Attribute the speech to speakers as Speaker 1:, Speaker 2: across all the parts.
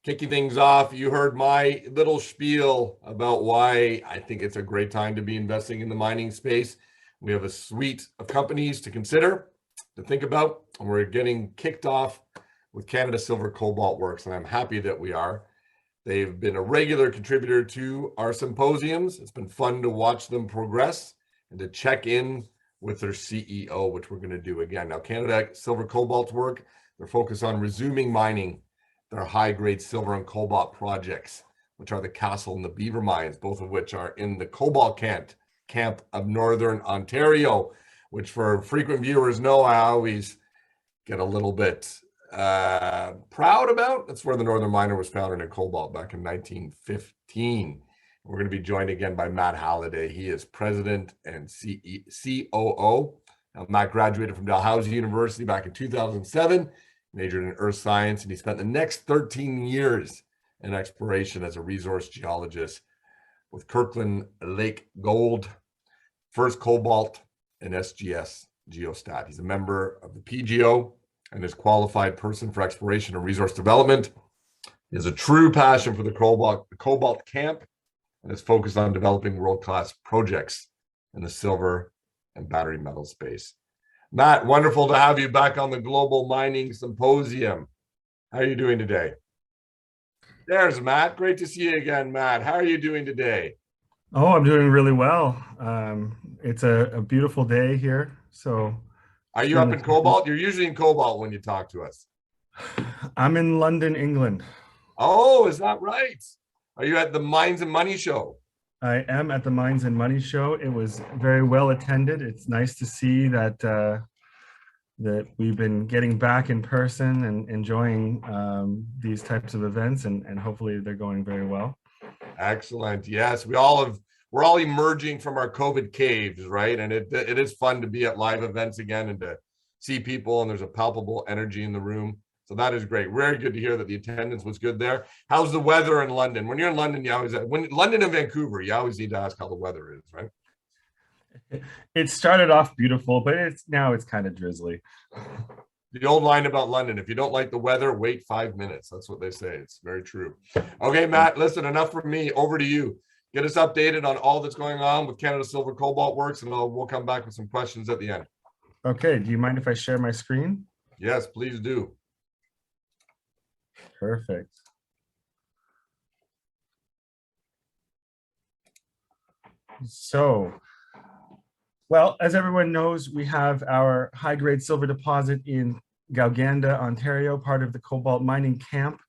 Speaker 1: Kicking things off, you heard my little spiel about why I think it's a great time to be investing in the mining space. We have a suite of companies to consider, to think about, and we're getting kicked off with Canada Silver Cobalt Works, and I'm happy that we are. They've been a regular contributor to our symposiums. It's been fun to watch them progress and to check in with their CEO, which we're going to do again. Now, Canada Silver Cobalt's work, they're focused on resuming mining their high-grade silver and cobalt projects, which are the Castle and the Beaver mines, both of which are in the Cobalt camp of Northern Ontario, which for frequent viewers know I always get a little bit proud about. That's where the Northern Miner was founded in Cobalt back in 1915. We're going to be joined again by Matt Halliday. He is president and COO. Now, Matt graduated from Dalhousie University back in 2007, majored in earth science, and he spent the next 13 years in exploration as a resource geologist with Kirkland Lake Gold, First Cobalt, and SGS Geostat. He's a member of the PGO and is qualified person for exploration and resource development. He has a true passion for the Cobalt camp and is focused on developing world-class projects in the silver and battery metal space. Matt, wonderful to have you back on the Global Mining Symposium. How are you doing today? There's Matt. Great to see you again, Matt. How are you doing today?
Speaker 2: Oh, I'm doing really well. It's a beautiful day here. So,
Speaker 1: are you up in Cobalt? You're usually in Cobalt when you talk to us.
Speaker 2: I'm in London, England.
Speaker 1: Oh, is that right? Are you at the Mines and Money show?
Speaker 2: I am at the Mines and Money show. It was very well attended. It's nice to see that that we've been getting back in person and enjoying these types of events, and hopefully they're going very well.
Speaker 1: Excellent. Yes, we're all emerging from our COVID caves, right? And it is fun to be at live events again and to see people, and there's a palpable energy in the room. So that is great. Very good to hear that the attendance was good there. How's the weather in London? When you're in London, when London and Vancouver, you always need to ask how the weather is, right?
Speaker 2: It started off beautiful, but now it's kind of drizzly.
Speaker 1: The old line about London, if you don't like the weather, wait 5 minutes. That's what they say. It's very true. Okay, Matt, listen, enough from me. Over to you. Get us updated on all that's going on with Canada Silver Cobalt Works, and we'll come back with some questions at the end.
Speaker 2: Okay, do you mind if I share my screen?
Speaker 1: Yes, please do.
Speaker 2: Perfect. So, well, as everyone knows, we have our high-grade silver deposit in Gauganda, Ontario, part of the cobalt mining camp,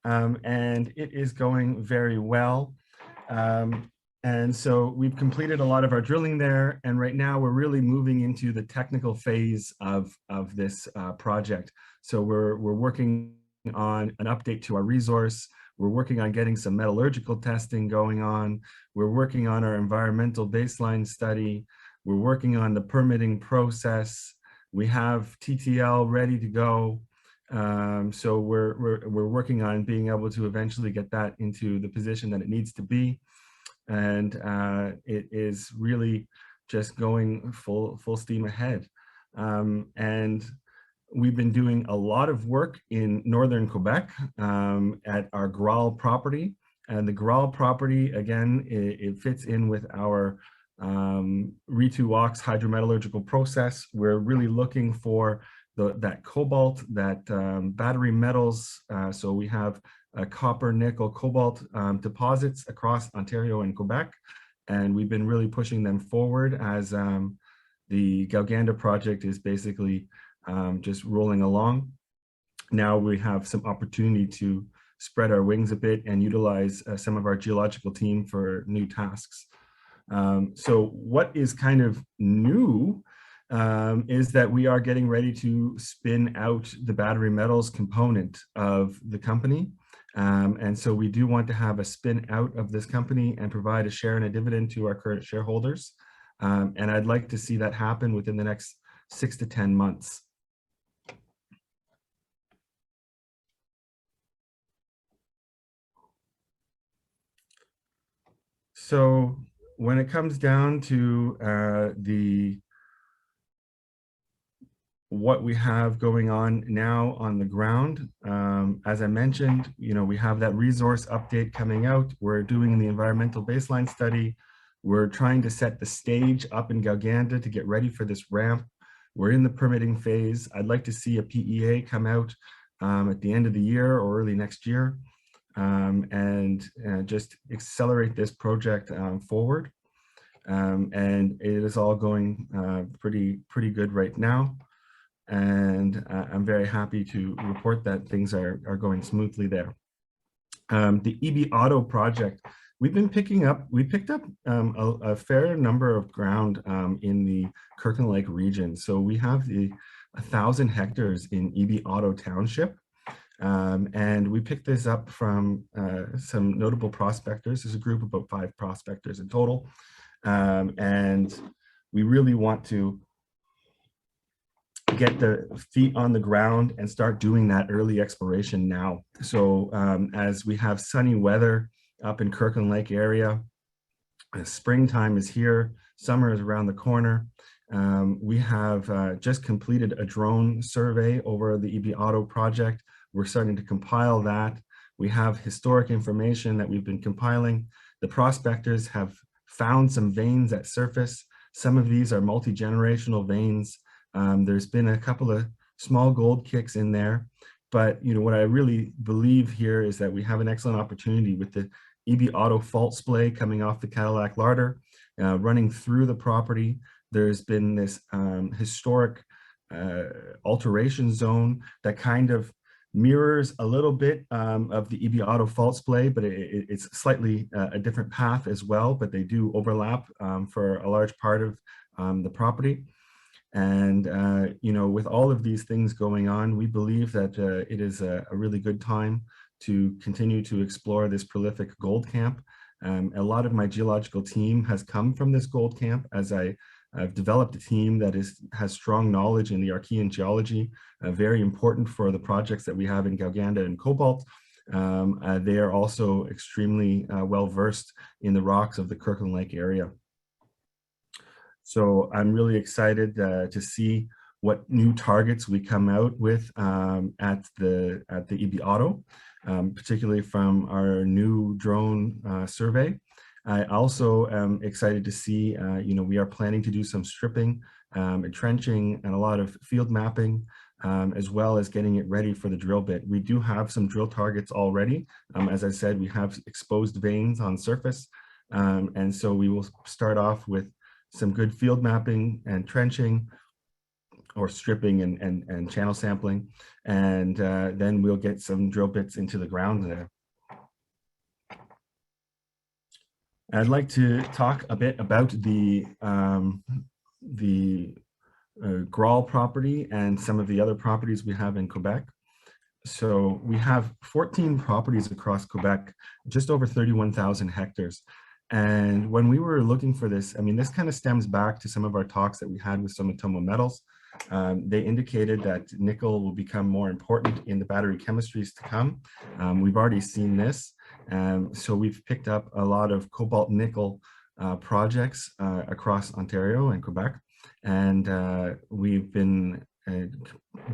Speaker 2: and it is going very well. And so we've completed a lot of our drilling there, and right now we're really moving into the technical phase of this project. So we're working on an update to our resource. We're working on getting some metallurgical testing going on. We're working on our environmental baseline study. We're working on the permitting process. We have TTL ready to go. So we're working on being able to eventually get that into the position that it needs to be. And it is really just going full steam ahead. And we've been doing a lot of work in northern Quebec at our Grawl property. And the Grawl property, again, it fits in with our Re2Ox hydrometallurgical process. We're really looking for that cobalt, that battery metals. So we have copper, nickel, cobalt deposits across Ontario and Quebec. And we've been really pushing them forward as the Gauganda project is basically just rolling along. Now we have some opportunity to spread our wings a bit and utilize some of our geological team for new tasks. So what is kind of new is that we are getting ready to spin out the battery metals component of the company. And so we do want to have a spin out of this company and provide a share and a dividend to our current shareholders. And I'd like to see that happen within the next 6 to 10 months. So when it comes down to the what we have going on now on the ground. As I mentioned, we have that resource update coming out. We're doing the environmental baseline study. We're trying to set the stage up in Gauganda to get ready for this ramp. We're in the permitting phase. I'd like to see a PEA come out at the end of the year or early next year, and just accelerate this project forward. And it is all going pretty good right now. And I'm very happy to report that things are going smoothly there. The EB Auto project, we picked up a fair number of ground in the Kirkland Lake region. So we have 1,000 hectares in EB Auto Township. And we picked this up from some notable prospectors. There's a group of about 5 prospectors in total. And we really want to get the feet on the ground and start doing that early exploration now. So as we have sunny weather up in Kirkland Lake area, springtime is here, summer is around the corner. We have just completed a drone survey over the EB Auto project. We're starting to compile that. We have historic information that we've been compiling. The prospectors have found some veins at surface. Some of these are multi-generational veins. There's been a couple of small gold kicks in there, but what I really believe here is that we have an excellent opportunity with the EB Auto fault splay coming off the Cadillac larder, running through the property. There's been this historic alteration zone that kind of mirrors a little bit of the EB Auto fault splay, but it's slightly a different path as well, but they do overlap for a large part of the property. And, with all of these things going on, we believe that it is a really good time to continue to explore this prolific gold camp. A lot of my geological team has come from this gold camp, as I've developed a team that has strong knowledge in the Archean geology, very important for the projects that we have in Gauganda and Cobalt. They are also extremely well-versed in the rocks of the Kirkland Lake area. So I'm really excited to see what new targets we come out with at the EB Auto, particularly from our new drone survey. I also am excited to see, we are planning to do some stripping and trenching and a lot of field mapping, as well as getting it ready for the drill bit. We do have some drill targets already. As I said, we have exposed veins on surface. And so we will start off with some good field mapping and trenching, or stripping and channel sampling. And then we'll get some drill bits into the ground there. I'd like to talk a bit about the Grawl property and some of the other properties we have in Quebec. So we have 14 properties across Quebec, just over 31,000 hectares. And when we were looking for this, this kind of stems back to some of our talks that we had with Sumitomo Metals. They indicated that nickel will become more important in the battery chemistries to come. We've already seen this. So we've picked up a lot of cobalt nickel projects across Ontario and Quebec. And we've been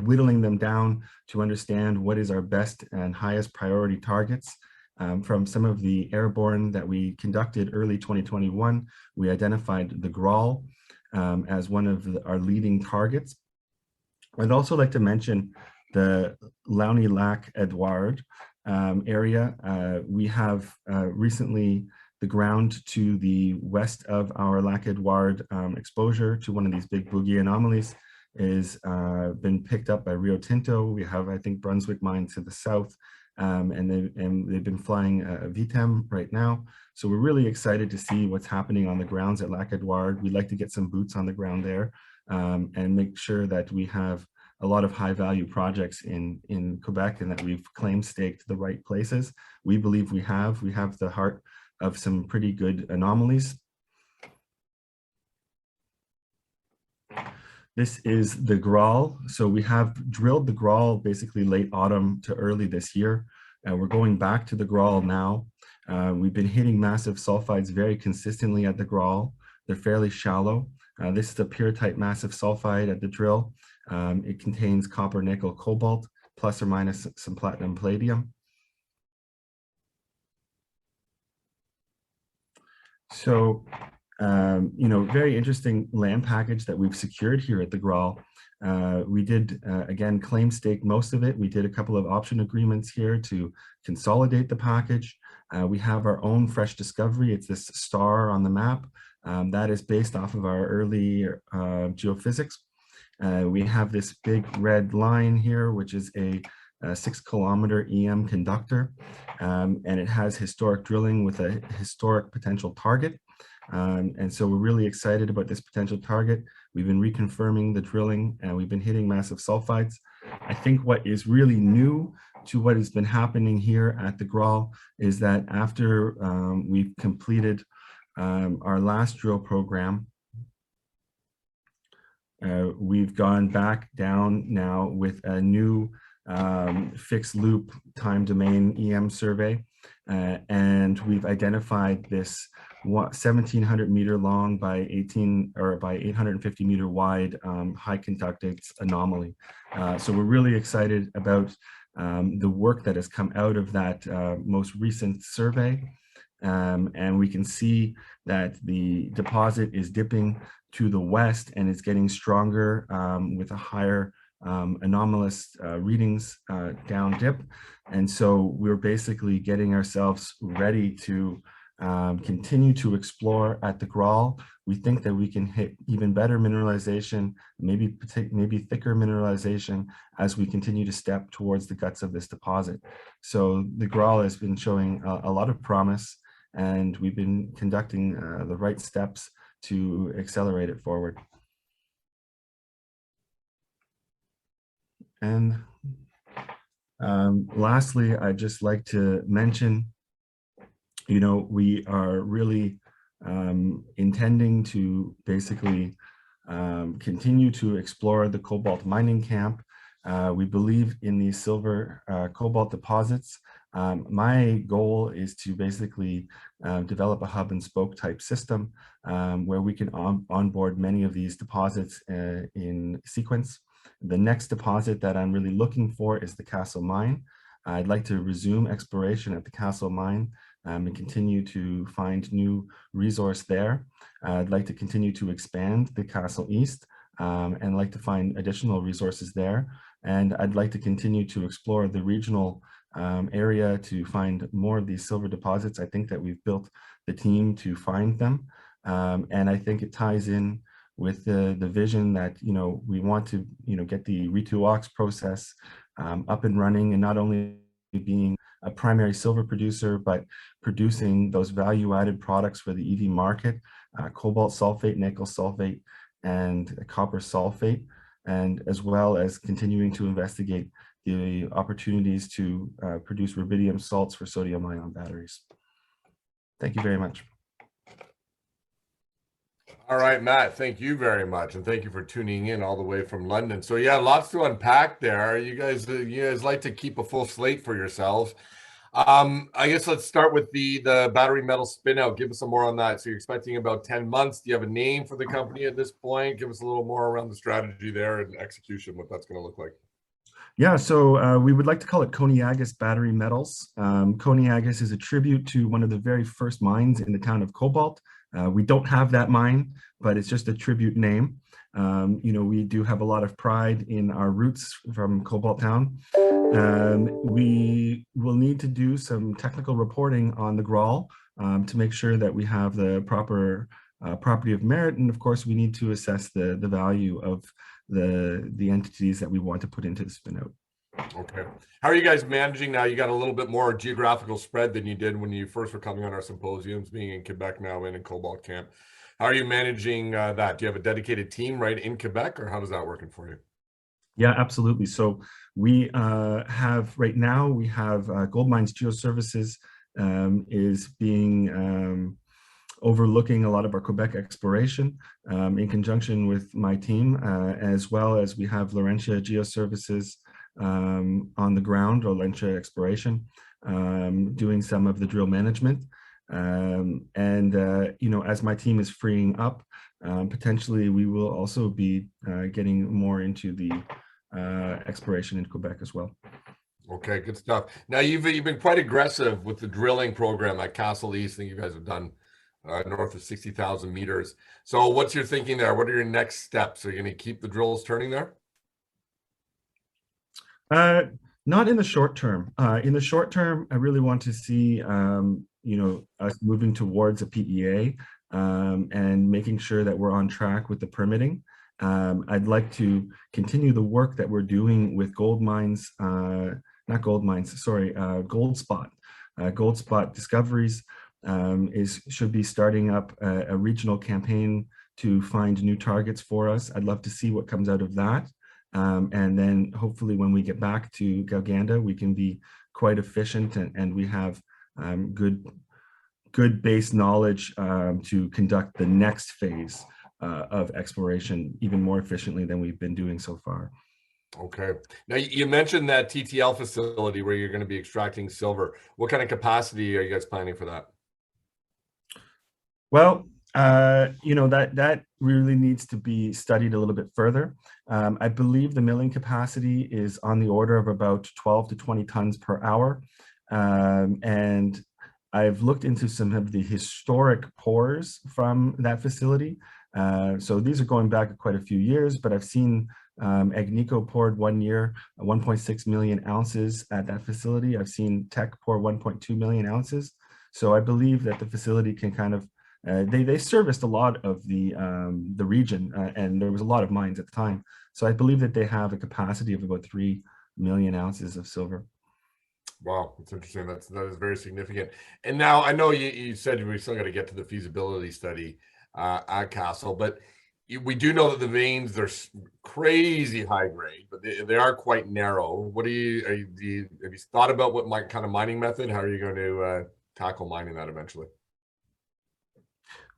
Speaker 2: whittling them down to understand what is our best and highest priority targets. From some of the airborne that we conducted early 2021, we identified the Grawl as one of our leading targets. I'd also like to mention the Launi Lac Edouard area. We have recently the ground to the west of our Lac Edouard exposure to one of these big boogie anomalies is been picked up by Rio Tinto. We have, I think, Brunswick mine to the south. And they've been flying VTEM right now. So we're really excited to see what's happening on the grounds at Lac Edouard. We'd like to get some boots on the ground there and make sure that we have a lot of high value projects in Quebec and that we've claim staked the right places. We believe we have the heart of some pretty good anomalies. This is the Grawl. So we have drilled the Grawl basically late autumn to early this year. We're going back to the Grawl now. We've been hitting massive sulfides very consistently at the Grawl. They're fairly shallow. This is a pure type massive sulfide at the drill. It contains copper, nickel, cobalt, plus or minus some platinum, palladium. So, very interesting land package that we've secured here at the Grawl. We did, again, claim stake most of it. We did a couple of option agreements here to consolidate the package. We have our own fresh discovery. It's this star on the map. That is based off of our early geophysics. We have this big red line here, which is a 6-kilometer EM conductor, and it has historic drilling with a historic potential target. And so we're really excited about this potential target. We've been reconfirming the drilling and we've been hitting massive sulfides. I think what is really new to what has been happening here at the Grawl is that after we've completed our last drill program, we've gone back down now with a new fixed loop time domain EM survey, and we've identified this 1,700 meter long by 850 meter wide high conductance anomaly. So we're really excited about the work that has come out of that most recent survey. And we can see that the deposit is dipping to the west and it's getting stronger with a higher anomalous readings down dip. And so we're basically getting ourselves ready to continue to explore at the Grawl. We think that we can hit even better mineralization, maybe thicker mineralization as we continue to step towards the guts of this deposit. So the Grawl has been showing a lot of promise, and we've been conducting the right steps to accelerate it forward. And lastly, I'd just like to mention, we are really intending to basically continue to explore the cobalt mining camp. We believe in these silver cobalt deposits. My goal is to basically develop a hub and spoke type system where we can onboard many of these deposits in sequence. The next deposit that I'm really looking for is the Castle Mine. I'd like to resume exploration at the Castle Mine and continue to find new resource there. I'd like to continue to expand the Castle East and like to find additional resources there. And I'd like to continue to explore the regional area to find more of these silver deposits. I think that we've built the team to find them. And I think it ties in with the vision that, we want to, get the Re2Ox process up and running, and not only being a primary silver producer, but producing those value-added products for the EV market, cobalt sulfate, nickel sulfate, and copper sulfate, and as well as continuing to investigate the opportunities to produce rubidium salts for sodium-ion batteries. Thank you very much.
Speaker 1: All right, Matt, thank you very much. And thank you for tuning in all the way from London. So yeah, lots to unpack there. You guys like to keep a full slate for yourselves. I guess let's start with the battery metal spin out. Give us some more on that. So you're expecting about 10 months. Do you have a name for the company at this point? Give us a little more around the strategy there and execution, what that's going to look like.
Speaker 2: Yeah, so we would like to call it Koniagis Battery Metals. Koniagis is a tribute to one of the very first mines in the town of Cobalt. We don't have that mine, but it's just a tribute name. We do have a lot of pride in our roots from Cobalt Town. We will need to do some technical reporting on the Grawl to make sure that we have the proper property of merit. And of course, we need to assess the value of the entities that we want to put into the spin out.
Speaker 1: Okay. How are you guys managing now? You got a little bit more geographical spread than you did when you first were coming on our symposiums, being in Quebec now and in Cobalt Camp. How are you managing that? Do you have a dedicated team right in Quebec, or how does that working for you?
Speaker 2: Yeah, absolutely. So we have right now, we have Gold Mines Geoservices is being overlooking a lot of our Quebec exploration in conjunction with my team, as well as we have Laurentia Geoservices on the ground, or Laurentia Exploration, doing some of the drill management. As my team is freeing up, Potentially, we will also be getting more into the exploration in Quebec as well.
Speaker 1: Okay, good stuff. Now you've been quite aggressive with the drilling program at Castle East. I think you guys have done north of 60,000 meters. So what's your thinking there? What are your next steps? Are you going to keep the drills turning there?
Speaker 2: Not in the short term. In the short term, I really want to see, us moving towards a PEA and making sure that we're on track with the permitting. I'd like to continue the work that we're doing with gold mines, not gold mines, sorry, gold spot. Gold spot discoveries should be starting up a regional campaign to find new targets for us. I'd love to see what comes out of that. And then hopefully when we get back to Gauganda, we can be quite efficient and we have good base knowledge to conduct the next phase of exploration even more efficiently than we've been doing so far.
Speaker 1: Okay. Now you mentioned that TTL facility where you're going to be extracting silver. What kind of capacity are you guys planning for that?
Speaker 2: Well, that really needs to be studied a little bit further. I believe the milling capacity is on the order of about 12 to 20 tons per hour. And I've looked into some of the historic pours from that facility. So these are going back quite a few years, but I've seen Agnico poured 1 year 1.6 million ounces at that facility. I've seen Teck pour 1.2 million ounces. So I believe that the facility can kind of they serviced a lot of the region, and there was a lot of mines at the time. So I believe that they have a capacity of about 3 million ounces of silver.
Speaker 1: Wow, that's interesting. That is very significant. And now I know you said we still got to get to the feasibility study at Castle, but we do know that the veins, they're crazy high grade, but they are quite narrow. What have you thought about what kind of mining method? How are you going to tackle mining that eventually?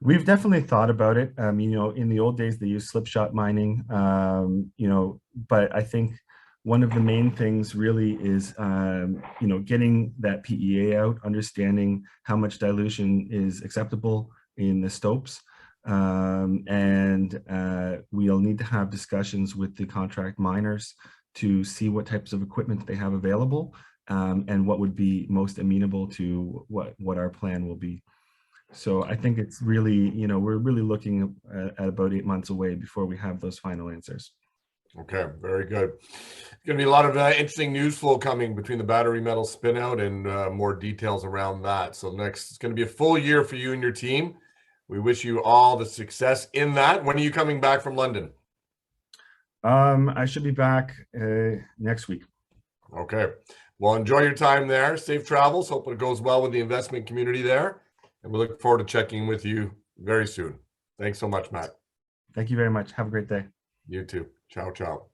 Speaker 2: We've definitely thought about it. In the old days, they used slipshot mining, but I think one of the main things really is, getting that PEA out, understanding how much dilution is acceptable in the stopes. And we'll need to have discussions with the contract miners to see what types of equipment they have available and what would be most amenable to what our plan will be. So I think it's really, we're really looking at about 8 months away before we have those final answers.
Speaker 1: Okay, very good. Going to be a lot of interesting news flow coming between the battery metal spinout and more details around that. So next, it's going to be a full year for you and your team. We wish you all the success in that. When are you coming back from London?
Speaker 2: I should be back next week.
Speaker 1: Okay. Well, enjoy your time there. Safe travels. Hope it goes well with the investment community there. And we look forward to checking with you very soon. Thanks so much, Matt.
Speaker 2: Thank you very much. Have a great day.
Speaker 1: You too. Ciao, ciao.